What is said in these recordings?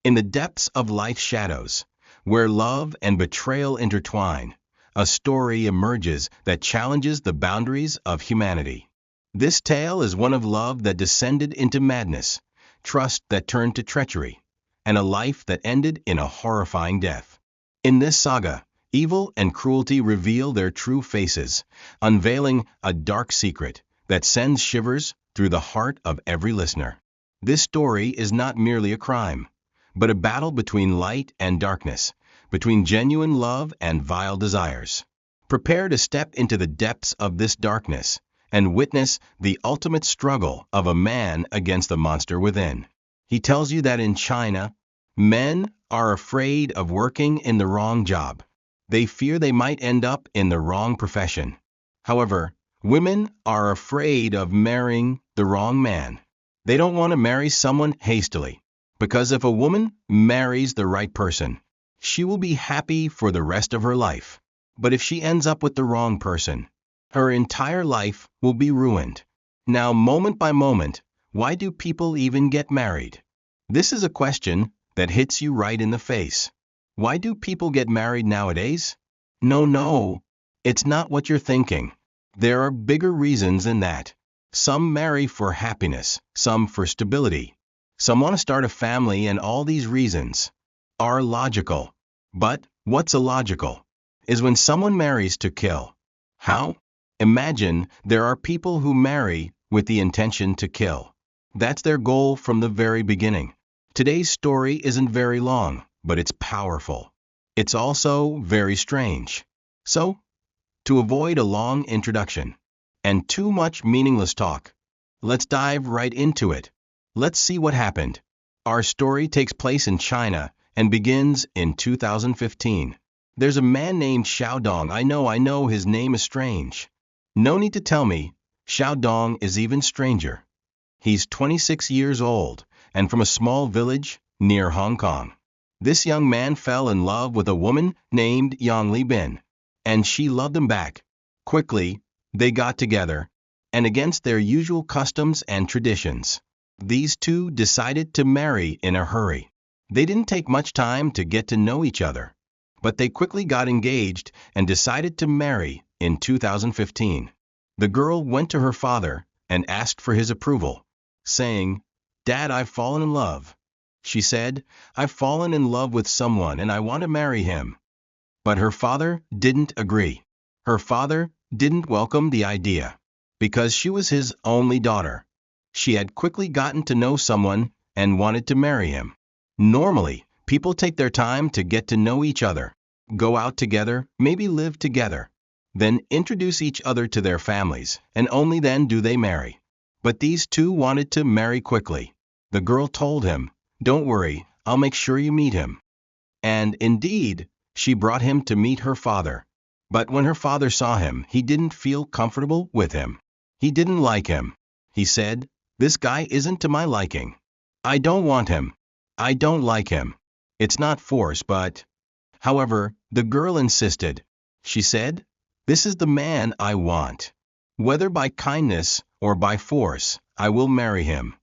In the depths of life's shadows, where love and betrayal intertwine, a story emerges that challenges the boundaries of humanity. This tale is one of love that descended into madness, trust that turned to treachery, and a life that ended in a horrifying death. In this saga, evil and cruelty reveal their true faces, unveiling a dark secret that sends shivers through the heart of every listener. This story is not merely a crime, but a battle between light and darkness, between genuine love and vile desires. Prepare to step into the depths of this darkness and witness the ultimate struggle of a man against the monster within. He tells you that in China, men are afraid of working in the wrong job. They fear they might end up in the wrong profession. However, women are afraid of marrying the wrong man. They don't want to marry someone hastily, because if a woman marries the right person, she will be happy for the rest of her life. But if she ends up with the wrong person, her entire life will be ruined. Now, moment by moment, why do people even get married? This is a question that hits you right in the face. Why do people get married nowadays? No, it's not what you're thinking. There are bigger reasons than that. Some marry for happiness, some for stability. Some want to start a family, and all these reasons are logical. But what's illogical is when someone marries to kill. How? Imagine there are people who marry with the intention to kill. That's their goal from the very beginning. Today's story isn't very long, but it's powerful. It's also very strange. So, to avoid a long introduction and too much meaningless talk, let's dive right into it. Let's see what happened. Our story takes place in China and begins in 2015. There's a man named Xiaodong. I know his name is strange. No need to tell me, Xiaodong is even stranger. He's 26 years old and from a small village near Hong Kong. This young man fell in love with a woman named Yang Li Bin, and she loved him back. Quickly, they got together, and against their usual customs and traditions, these two decided to marry in a hurry. They didn't take much time to get to know each other, but they quickly got engaged and decided to marry in 2015. The girl went to her father and asked for his approval, saying, "Dad, I've fallen in love." She said, "I've fallen in love with someone and I want to marry him." But her father didn't agree. Her father didn't welcome the idea, because she was his only daughter. She had quickly gotten to know someone and wanted to marry him. Normally, people take their time to get to know each other, go out together, maybe live together, then introduce each other to their families, and only then do they marry. But these two wanted to marry quickly. The girl told him, "Don't worry, I'll make sure you meet him." And indeed, she brought him to meet her father. But when her father saw him, he didn't feel comfortable with him. He didn't like him. He said, "This guy isn't to my liking. I don't want him. I don't like him." It's not force, but... However, the girl insisted. She said, "This is the man I want. Whether by kindness or by force, I will marry him."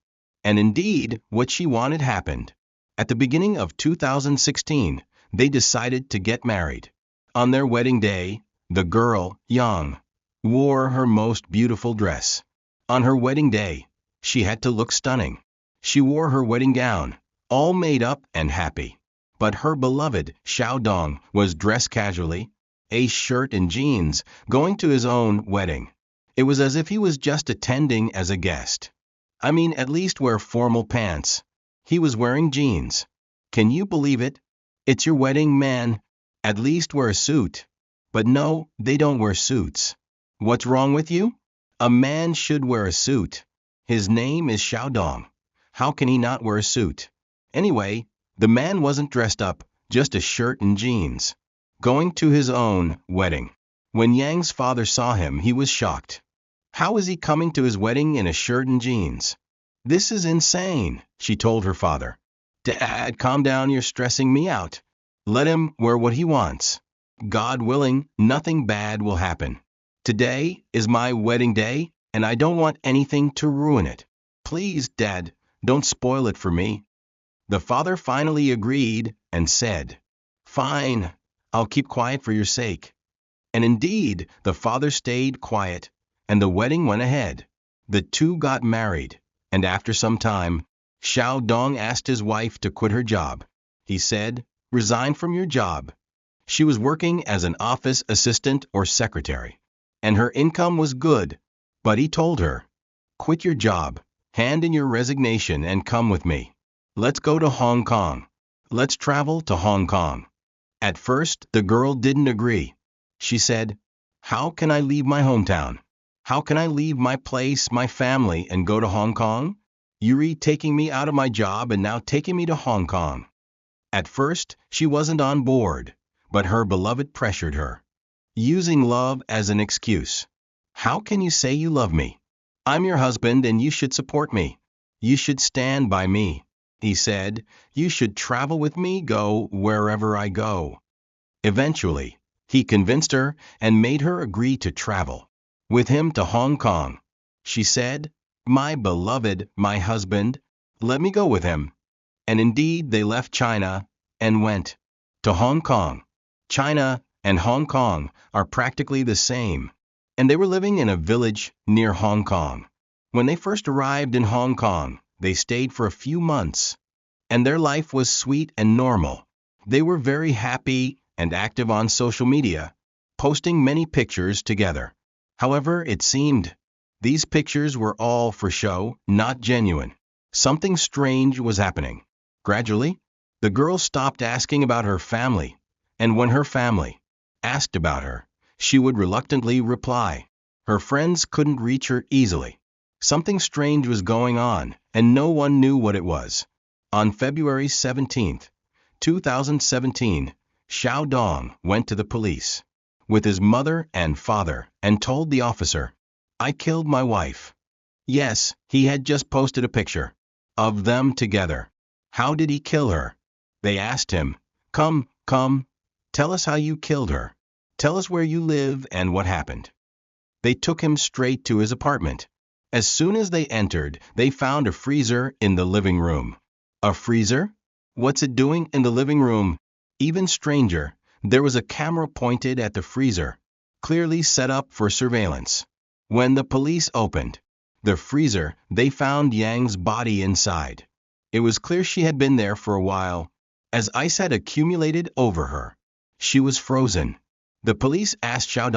And indeed, what she wanted happened. At the beginning of 2016, they decided to get married. On their wedding day, the girl, Yang, wore her most beautiful dress. On her wedding day, she had to look stunning. She wore her wedding gown, all made up and happy. But her beloved, Xiaodong, was dressed casually, a shirt and jeans, going to his own wedding. It was as if he was just attending as a guest. I mean, at least wear formal pants. He was wearing jeans. Can you believe it? It's your wedding, man. At least wear a suit. But no, they don't wear suits. What's wrong with you? A man should wear a suit. His name is Xiaodong. How can he not wear a suit? Anyway, the man wasn't dressed up, just a shirt and jeans, going to his own wedding. When Yang's father saw him, he was shocked. How is he coming to his wedding in a shirt and jeans? "This is insane," she told her father. "Dad, calm down, you're stressing me out. Let him wear what he wants. God willing, nothing bad will happen. Today is my wedding day, and I don't want anything to ruin it. Please, Dad, don't spoil it for me." The father finally agreed and said, "Fine, I'll keep quiet for your sake." And indeed, the father stayed quiet, and the wedding went ahead. The two got married, and after some time, Xiao Dong asked his wife to quit her job. He said, "Resign from your job." She was working as an office assistant or secretary, and her income was good, but he told her, "Quit your job, hand in your resignation and come with me. Let's go to Hong Kong. Let's travel to Hong Kong." At first, the girl didn't agree. She said, "How can I leave my hometown? How can I leave my place, my family, and go to Hong Kong? You're taking me out of my job and now taking me to Hong Kong." At first, she wasn't on board, but her beloved pressured her, using love as an excuse. "How can you say you love me? I'm your husband and you should support me. You should stand by me," he said. "You should travel with me, go wherever I go." Eventually, he convinced her and made her agree to travel with him to Hong Kong. She said, "My beloved, my husband, let me go with him." And indeed, they left China and went to Hong Kong. China and Hong Kong are practically the same, and they were living in a village near Hong Kong. When they first arrived in Hong Kong, they stayed for a few months, and their life was sweet and normal. They were very happy and active on social media, posting many pictures together. However, it seemed these pictures were all for show, not genuine. Something strange was happening. Gradually, the girl stopped asking about her family, and when her family asked about her, she would reluctantly reply. Her friends couldn't reach her easily. Something strange was going on, and no one knew what it was. On February 17, 2017, Xiao Dong went to the police with his mother and father and told the officer, "I killed my wife." Yes, he had just posted a picture of them together. How did he kill her? They asked him, Come, tell us how you killed her. Tell us where you live and what happened." They took him straight to his apartment. As soon as they entered, they found a freezer in the living room. A freezer? What's it doing in the living room? Even stranger, there was a camera pointed at the freezer, clearly set up for surveillance. When the police opened the freezer, they found Yang's body inside. It was clear she had been there for a while, as ice had accumulated over her. She was frozen. The police asked Xiao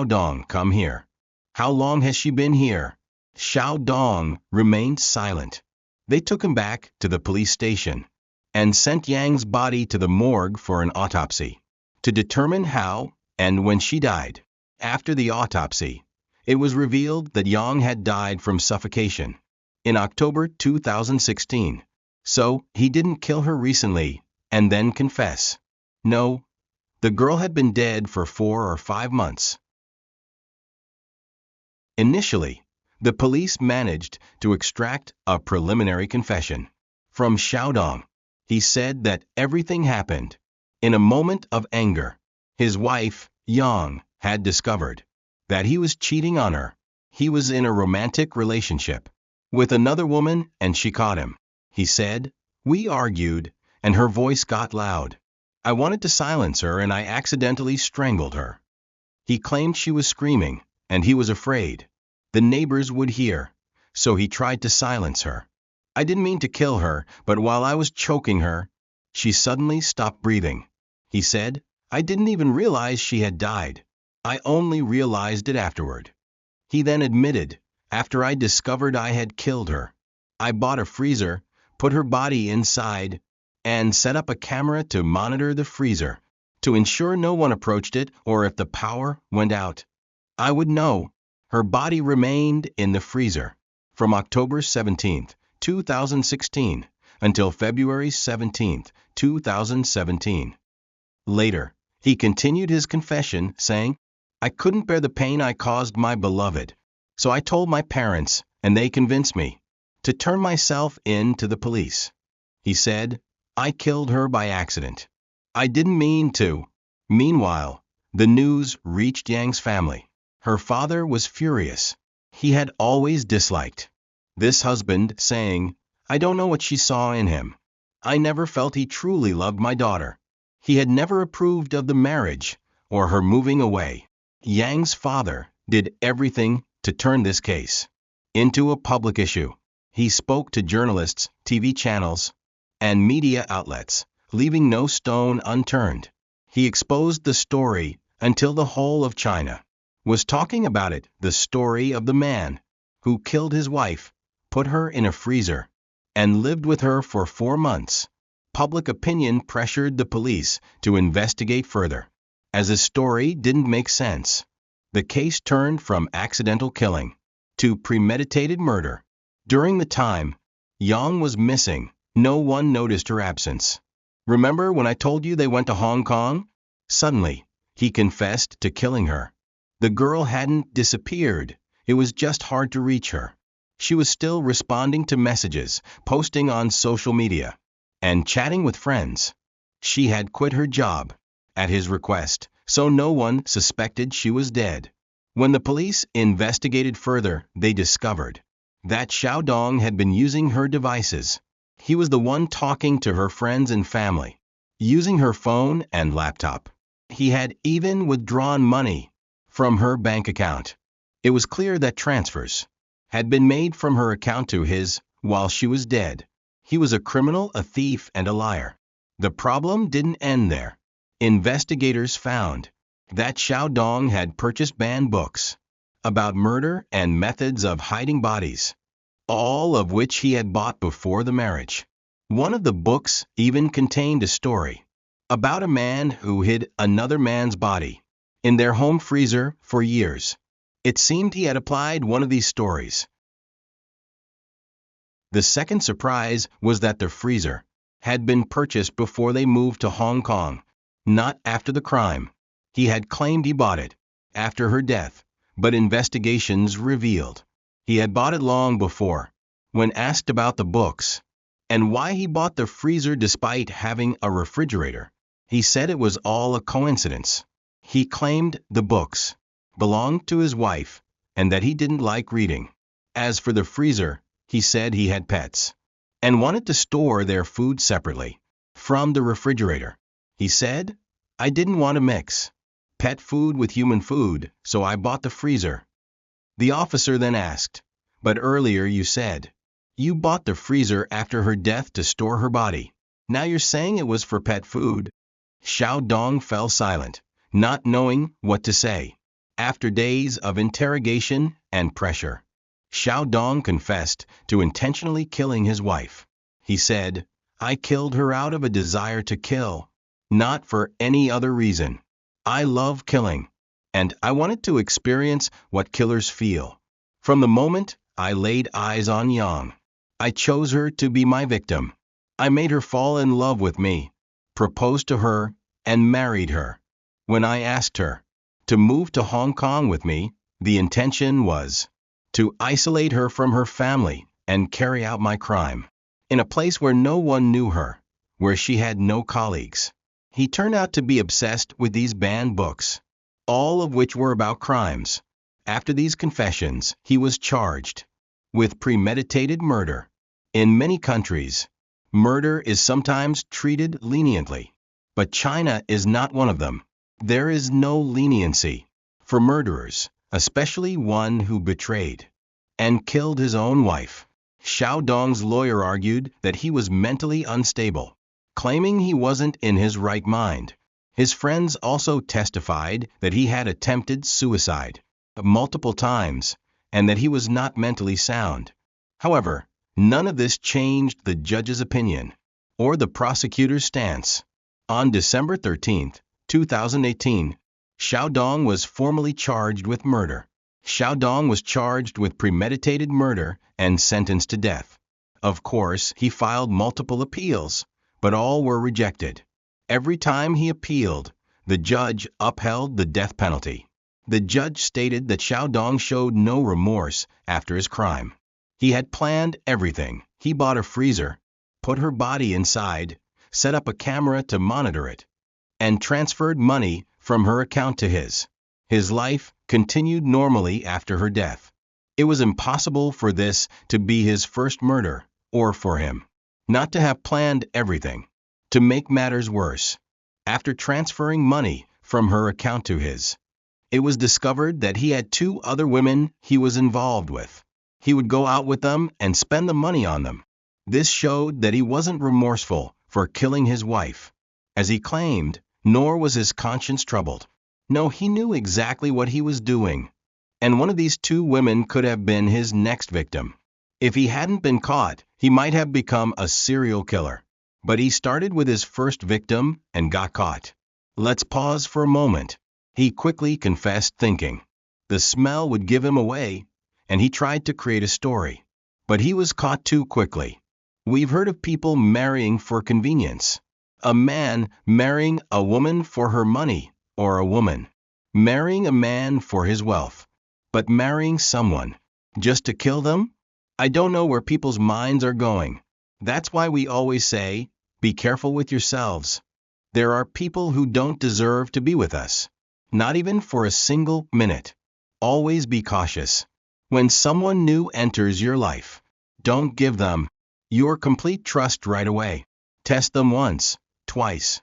Dong, come here. How long has she been here? Xiao Dong remained silent. They took him back to the police station and sent Yang's body to the morgue for an autopsy to determine how and when she died. After the autopsy, it was revealed that Yang had died from suffocation in October 2016. So, he didn't kill her recently and then confess. No, the girl had been dead for 4 or 5 months. Initially, the police managed to extract a preliminary confession from Xiao Dong. He said that everything happened in a moment of anger. His wife, Yang, had discovered that he was cheating on her. He was in a romantic relationship with another woman and she caught him. He said, "We argued, and her voice got loud. I wanted to silence her and I accidentally strangled her." He claimed she was screaming, and he was afraid the neighbors would hear, so he tried to silence her. "I didn't mean to kill her, but while I was choking her, she suddenly stopped breathing." He said, "I didn't even realize she had died. I only realized it afterward." He then admitted, "After I discovered I had killed her, I bought a freezer, put her body inside, and set up a camera to monitor the freezer, to ensure no one approached it or if the power went out, I would know." Her body remained in the freezer from October 17, 2016, until February 17, 2017. Later, he continued his confession, saying, "I couldn't bear the pain I caused my beloved, so I told my parents, and they convinced me to turn myself in to the police." He said, "I killed her by accident. I didn't mean to." Meanwhile, the news reached Yang's family. Her father was furious. He had always disliked this husband, saying, "I don't know what she saw in him. I never felt he truly loved my daughter. He had never approved of the marriage or her moving away. Yang's father did everything to turn this case into a public issue. He spoke to journalists, TV channels, and media outlets, leaving no stone unturned. He exposed the story until the whole of China was talking about it, the story of the man who killed his wife, put her in a freezer, and lived with her for 4 months. Public opinion pressured the police to investigate further. As his story didn't make sense, the case turned from accidental killing to premeditated murder. During the time Yang was missing, no one noticed her absence. Remember when I told you they went to Hong Kong? Suddenly, he confessed to killing her. The girl hadn't disappeared, it was just hard to reach her. She was still responding to messages, posting on social media, and chatting with friends. She had quit her job, at his request, so no one suspected she was dead. When the police investigated further, they discovered that Xiaodong had been using her devices. He was the one talking to her friends and family, using her phone and laptop. He had even withdrawn money from her bank account. It was clear that transfers had been made from her account to his while she was dead. He was a criminal, a thief, and a liar. The problem didn't end there. Investigators found that Xiaodong had purchased banned books about murder and methods of hiding bodies, all of which he had bought before the marriage. One of the books even contained a story about a man who hid another man's body in their home freezer for years. It seemed he had applied one of these stories. The second surprise was that the freezer had been purchased before they moved to Hong Kong, not after the crime. He had claimed he bought it after her death, but investigations revealed he had bought it long before. When asked about the books and why he bought the freezer despite having a refrigerator, he said it was all a coincidence. He claimed the books belonged to his wife and that he didn't like reading. As for the freezer, he said he had pets and wanted to store their food separately from the refrigerator. He said, "I didn't want to mix pet food with human food, so I bought the freezer." The officer then asked, "But earlier you said you bought the freezer after her death to store her body. Now you're saying it was for pet food?" Xiaodong fell silent, not knowing what to say. After days of interrogation and pressure, Xiaodong confessed to intentionally killing his wife. He said, "I killed her out of a desire to kill, not for any other reason. I love killing, and I wanted to experience what killers feel. From the moment I laid eyes on Yang, I chose her to be my victim. I made her fall in love with me, proposed to her, and married her. When I asked her to move to Hong Kong with me, the intention was to isolate her from her family and carry out my crime in a place where no one knew her, where she had no colleagues." He turned out to be obsessed with these banned books, all of which were about crimes. After these confessions, he was charged with premeditated murder. In many countries, murder is sometimes treated leniently, but China is not one of them. There is no leniency for murderers, especially one who betrayed and killed his own wife. Xiaodong's lawyer argued that he was mentally unstable, claiming he wasn't in his right mind. His friends also testified that he had attempted suicide multiple times and that he was not mentally sound. However, none of this changed the judge's opinion or the prosecutor's stance. On December 13, 2018, Xiaodong was formally charged with murder. Xiaodong was charged with premeditated murder and sentenced to death. Of course, he filed multiple appeals, but all were rejected. Every time he appealed, the judge upheld the death penalty. The judge stated that Xiaodong showed no remorse after his crime. He had planned everything. He bought a freezer, put her body inside, set up a camera to monitor it, and transferred money from her account to his. His life continued normally after her death. It was impossible for this to be his first murder, or for him not to have planned everything. To make matters worse, after transferring money from her account to his, it was discovered that he had two other women he was involved with. He would go out with them and spend the money on them. This showed that he wasn't remorseful for killing his wife, as he claimed, nor was his conscience troubled. No, he knew exactly what he was doing. And one of these two women could have been his next victim. If he hadn't been caught, he might have become a serial killer. But he started with his first victim and got caught. Let's pause for a moment. He quickly confessed, thinking the smell would give him away, and he tried to create a story. But he was caught too quickly. We've heard of people marrying for convenience. A man marrying a woman for her money, or a woman marrying a man for his wealth. But marrying someone just to kill them? I don't know where people's minds are going. That's why we always say, be careful with yourselves. There are people who don't deserve to be with us. Not even for a single minute. Always be cautious. When someone new enters your life, don't give them your complete trust right away. Test them once, twice,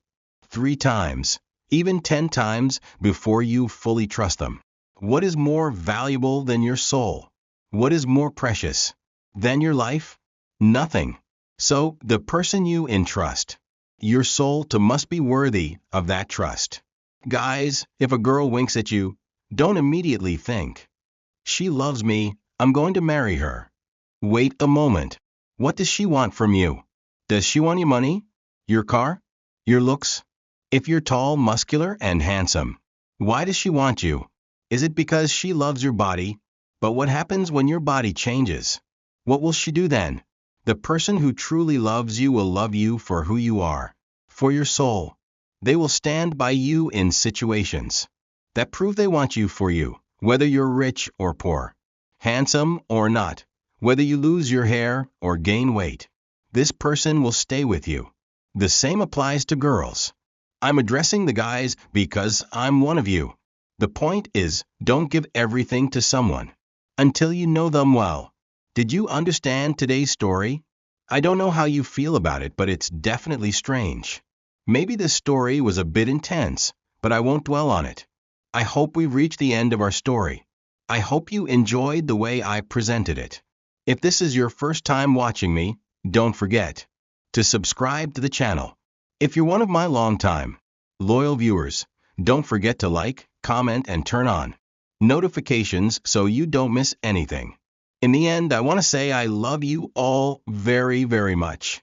3 times, even 10 times before you fully trust them. What is more valuable than your soul? What is more precious than your life? Nothing. So, the person you entrust your soul to must be worthy of that trust. Guys, if a girl winks at you, don't immediately think, she loves me, I'm going to marry her. Wait a moment. What does she want from you? Does she want your money? Your car? Your looks? If you're tall, muscular, and handsome, why does she want you? Is it because she loves your body? But what happens when your body changes? What will she do then? The person who truly loves you will love you for who you are, for your soul. They will stand by you in situations that prove they want you for you, whether you're rich or poor, handsome or not, whether you lose your hair or gain weight. This person will stay with you. The same applies to girls. I'm addressing the guys because I'm one of you. The point is, don't give everything to someone until you know them well. Did you understand today's story? I don't know how you feel about it, but it's definitely strange. Maybe this story was a bit intense, but I won't dwell on it. I hope we've reached the end of our story. I hope you enjoyed the way I presented it. If this is your first time watching me, don't forget to subscribe to the channel. If you're one of my long-time, loyal viewers, don't forget to like, comment, and turn on notifications so you don't miss anything. In the end, I want to say I love you all very, very much.